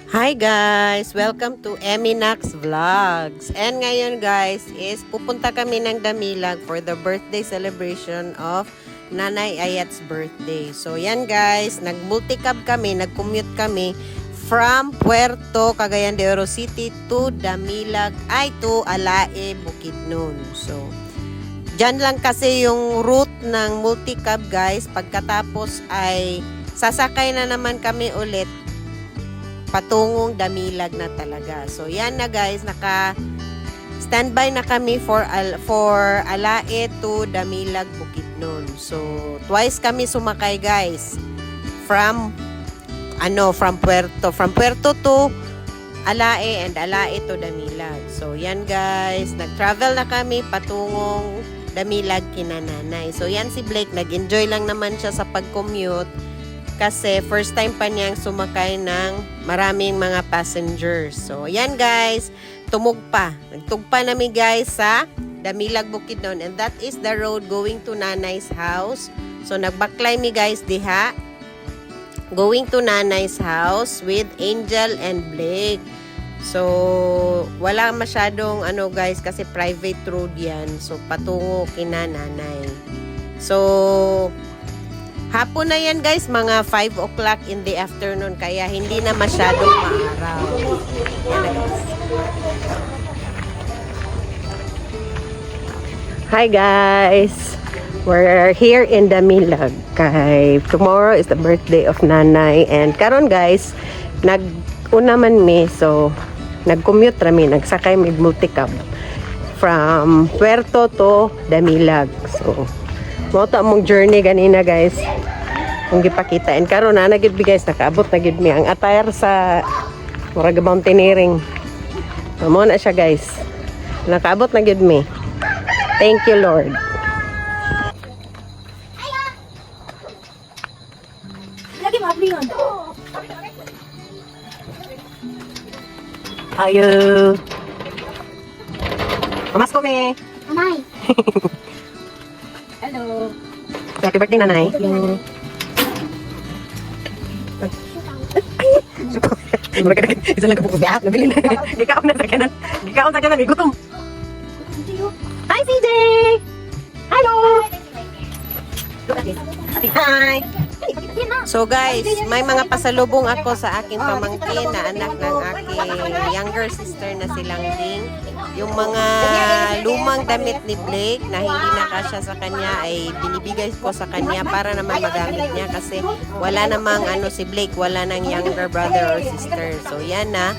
Hi guys! Welcome to Eminax Vlogs. And ngayon guys is pupunta kami ng Damilag for the birthday celebration of Nanay Ayat's birthday. So yan guys, nag-multicab kami, nag-commute kami from Puerto Cagayan de Oro City to Damilag, to Alae, Bukidnon. So dyan lang kasi yung route ng multicab guys. Pagkatapos ay sasakay na naman kami ulit patungong Damilag na talaga. So yan na guys, naka-standby na kami for Alae to Damilag, Bukidnon. So twice kami sumakay guys from Puerto to Alae and Alae to Damilag. So yan guys, nag-travel na kami patungong Damilag kina nanay. So yan si Blake, nag-enjoy lang naman siya sa pag-commute kasi first time pa niyang sumakay ng maraming mga passengers. So, yan guys, nagtugpa namin guys sa Damilag, Bukidnon, and that is the road going to Nanay's house. So, nagbaklay mi guys diha, going to Nanay's house with Angel and Blake. So, wala masyadong guys kasi private road yan. So, patungo kina nanay. So, hapon na yan guys, mga 5 o'clock in the afternoon, kaya hindi na masyadong maaraw. Yan na guys. Hi guys! We're here in Damilag. Tomorrow is the birthday of Nanay. And karon guys, nag-una man mi, so nag-commute rami, nagsakay mig multicab from Puerto to Damilag. So, moto among journey ganina guys, kung gipakita. And karon na nagid mi guys, nakaabot na gid mi ang attire sa murag mountaineering. Mo na siya guys, nakaabot na gid mi. Thank you Lord. Lagi mo abli yun. Ayo. Mamas ko me. Anay. Hello. Happy birthday nanay. Hello. Isa lang kapag biyak, nabili na. Ikaw na sa kanan. Ikaw sa kanan, gutom. Hi CJ! Hello! Hi! So guys, may mga pasalubong ako sa aking pamangkin na anak ng aking younger sister na si Langding. Yung mga lumang damit ni Blake na hindi nakasya sa kanya ay binibigay ko sa kanya para naman magamit niya kasi wala namang si Blake, wala nang younger brother or sister. So yan na.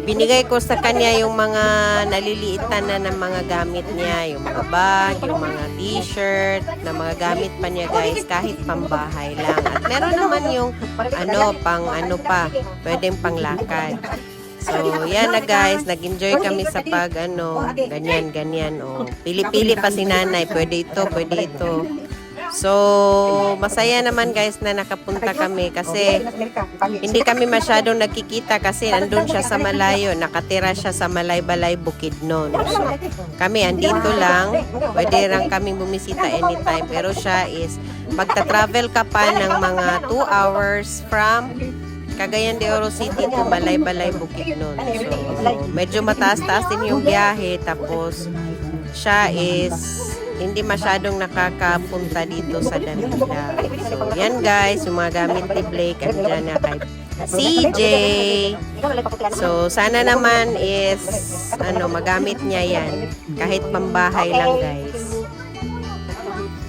Binigay ko sa kanya yung mga naliliitan na ng mga gamit niya, yung mga bag, yung mga t-shirt, na mga gamit pa niya guys, kahit pambahay lang. At meron naman yung pwedeng panglakad. So, yan na guys, nag-enjoy kami sa pag ganyan. Pili-pili pa si nanay, pwede ito. So, masaya naman guys na nakapunta kami kasi hindi kami masyadong nagkikita kasi andun siya sa malayo, nakatira siya sa Malay-Balay, Bukidnon. So, kami andito lang, pwede lang kaming bumisita anytime, pero siya is magta-travel ka pa ng mga 2 hours from Cagayan de Oro City to Malay-Balay, Bukidnon. So, medyo mataas-taas din yung biyahe, tapos siya is hindi masyadong nakakapunta dito sa Damilag. So, yan guys, yung mga gamit ni Blake, andyan na kay CJ. So, sana naman is, magamit niya yan. Kahit pambahay lang guys.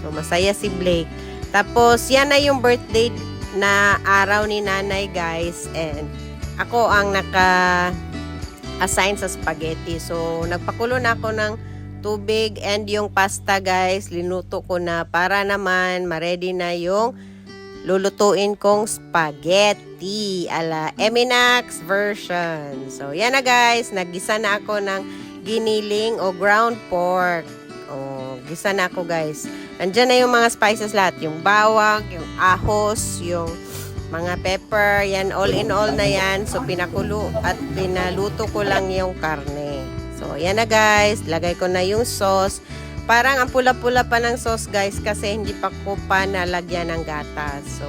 So, masaya si Blake. Tapos, yan na yung birthday na araw ni nanay guys. And, ako ang naka-assign sa spaghetti. So, nagpakulo na ako ng tubig and yung pasta guys, linuto ko na para naman ma-ready na yung lulutuin kong spaghetti ala Eminax version. So yan na guys, naggisa na ako ng giniling o ground pork. Gisa na ako guys. Andyan na yung mga spices lahat, yung bawang, yung ahos, yung mga pepper, yan all in all na yan. So pinakulo at pinaluto ko lang yung karne. So, yan na guys. Lagay ko na yung sauce. Parang ang pula-pula pa ng sauce guys kasi hindi pa ko pa nalagyan ng gatas. So,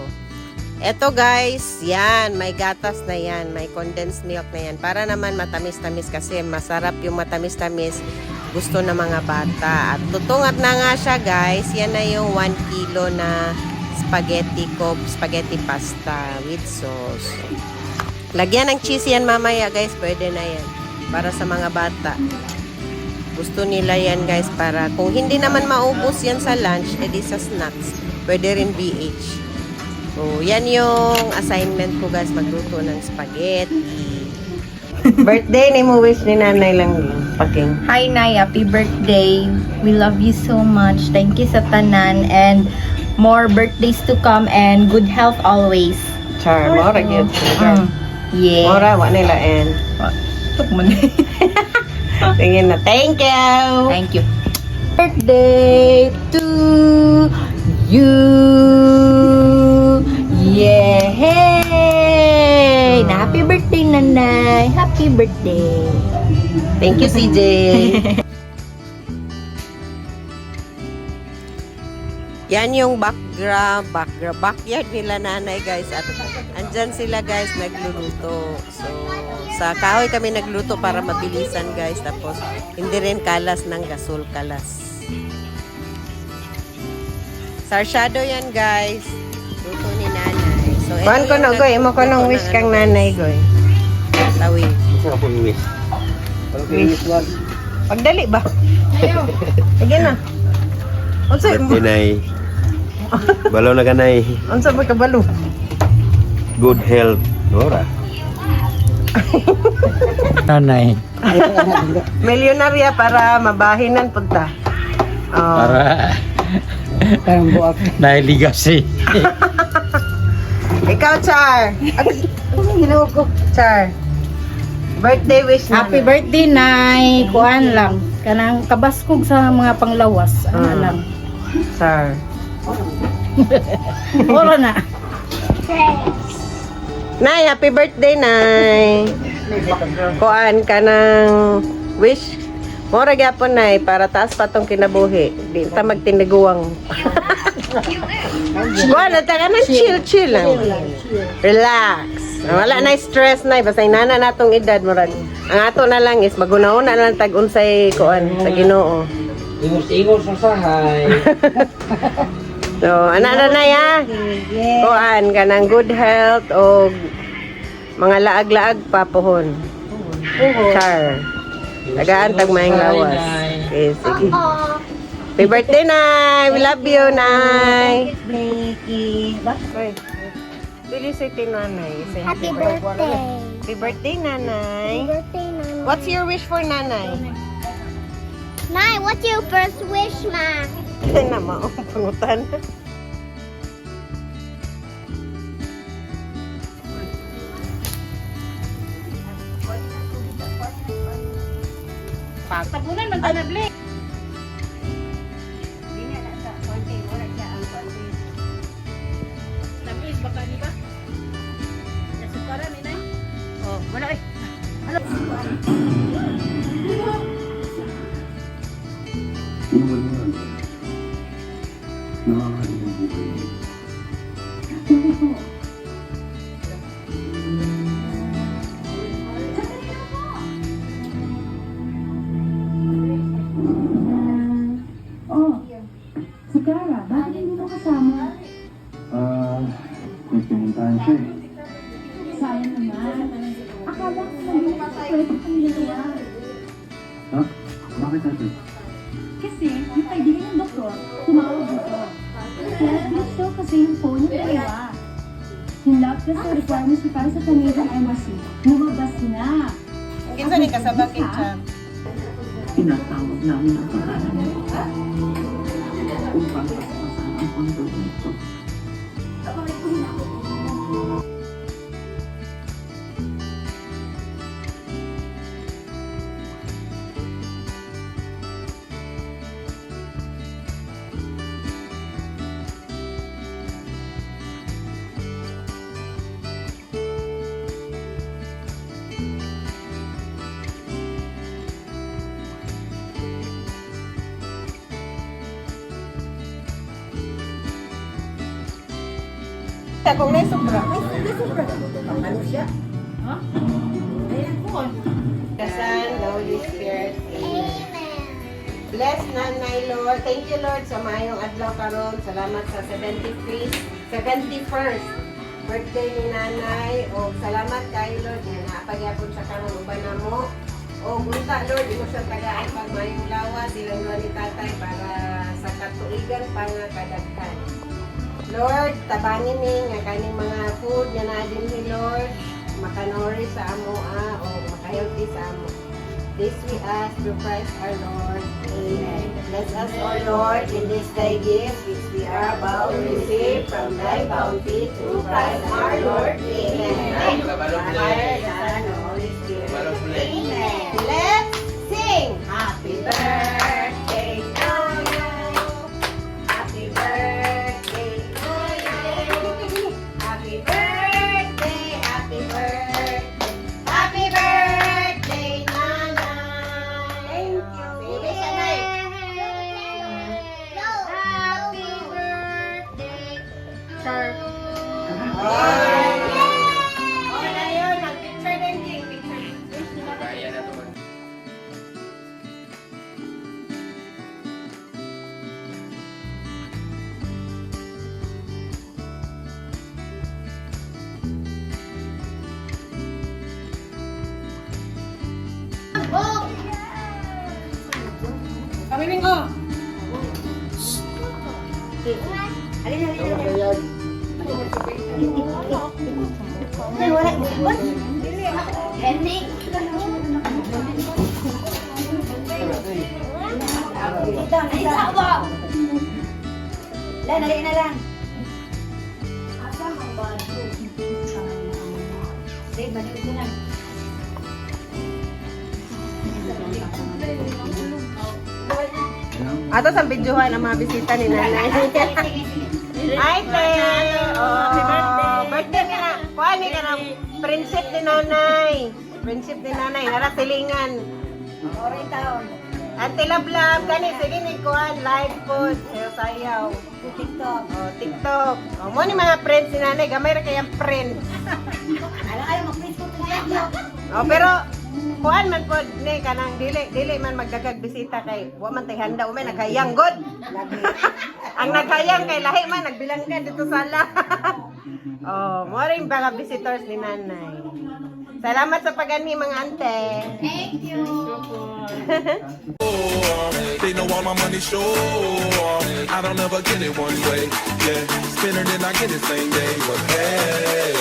Eto guys, yan, may gatas na yan, may condensed milk na yan. Para naman matamis-tamis kasi masarap yung matamis-tamis. Gusto ng mga bata. At tutungat na nga siya guys, yan na yung 1 kilo na spaghetti pasta with sauce. Lagyan ng cheese yan mamaya guys, pwede na yan. Para sa mga bata. Gusto nila yan guys para kung hindi naman maubos yan sa lunch, edi sa snacks. Pwede rin BH. So, yan yung assignment ko guys, magluto ng spaghetti. Birthday ni mo wish ni nanay lang paking. Hi, Nay. Happy birthday. We love you so much. Thank you sa tanan and more birthdays to come and good health always. Char, mora gyud. Yeah. Mora wa nila and. Tingin na. Thank you. Thank you. Birthday to you. Yay! Na happy birthday, Nanay. Happy birthday. Thank you, CJ. Yan yung backyard nila nanay guys. At andyan sila guys nagluluto. So, sa kahoy kami nagluto para mabilisan guys. Tapos, hindi rin kalas ng gasol kalas. Sarsyado yan guys. Luto ni nanay. So, Kuhan ko no, Goy. Imo ko nung wish kang nanay, Goy. Tawi. Wish. Pagdali ba? Sige na. Unsa mo? Birthday, balaw na kanay. Unsa ba kabalo? Good health. Ora. Nanay. Milyonarya para mabahinan punta. Oh. Para ang buak na legacy. Ikaw, Char. Ano ginawa ko? Char. Birthday wish na. Happy birthday, Nay. Kuan lang. Kanang kabaskog sa mga panglawas. Ano lang. Char. Wala na. Nay, happy birthday, Nay. Kuan ka ng wish. Mora gyapon, Nay, para taas pa tong kinabuhi. Di ta magtiniguang. Kuan, ata ka ng chill lang. Relax. Wala na stress, Nay. Basta inana natong edad, murag. Ang ato na lang is maguna-una na lang tag-unsay kuan sa Ginoo. Ingos-ingos sa sahay. So, anak na ya. Kuan ka ng good health o mga laag-laag pa pohon. Char. Tagaan tag maing lawas. Okay, sige. Happy birthday, Nay. We love you, Nay. Bili sa nanay. Happy birthday. Happy birthday, Nanay. Birthday, Nana. What's your wish for Nanay? Nay, what's your first wish, Ma? Kaya na maong pangutan. Tabunan man ta na blik. Tamis baka di ba? Nasukaran ni Nay. Oh, wala eh. Si Cara, bakit hindi mo kasama? May pinuntahan siya eh. Sayang naman. Akala ko hindi mo pwede kang dalawa. Ha? Bakit natin? Kasi yung kaibigan ng doktor, tumawag dito. Kaya gusto kasi yung phone ng dalawa. Yung lab test na requirements para sa Canadian Embassy, lumabas na. Kinsa ni kasabang kitchen? Tinatawag namin ang pangalan niya. Upang pasasan ang kondo nito. Basta kung may sobra. May sobra. Ano siya? The Son, the Holy Spirit. Amen. Bless Nanay Lord. Thank you Lord sa mayong adlaw karon. Salamat sa 71st birthday ni Nanay. O salamat kay Lord nga napagyapon sa karon uban namo. O bunta Lord, imo siya tagaan pag mayong lawas ilang ni Tatay para sa katuigan pa nga kadaghan. Lord, tabangin ni nga kaning mga food nga na dinhi Lord, makanori sa amo o makahealthy sa amo. This we ask through Christ our Lord. Amen. Bless us, O Lord, in this thy gift which we are about to receive from thy bounty through Christ our Lord. Amen. Father, Son, and Holy Spirit. Amen. Let's sing. Happy birthday to you. Happy birthday to you. Happy birthday, happy birthday. Happy birthday, Nanay. Thank you. Sige, sabay. Happy birthday. Okay na yun. Nag-picture din, Jing. Picture. Ato sa videohan ang mga bisita ni Nanay. Hi, Te! Happy birthday! Birthday ka na! Kuha ni ka ng friendship ni Nanay. Friendship ni Nanay. Narasilingan. Ate Lablab, kani, sige ni Kuhan, live po, sayaw. TikTok. Oh, TikTok. Oh, mo ni mga friends ni Nanay, gamay ra kayang friends. Alam mo, Facebook ko TikTok. Oh, pero Kuhan man po ni kanang dili man magdagag bisita kay wa man tay handa umay naghayang god. Ang naghayang kay lahi man nagbilang ka dito sala. Oh, mo ring mga visitors ni Nanay. Salamat sa pagani mga ante. Thank you. They know all my money show. I don't ever get it one way. Yeah, spinner then I get it same day. But hey.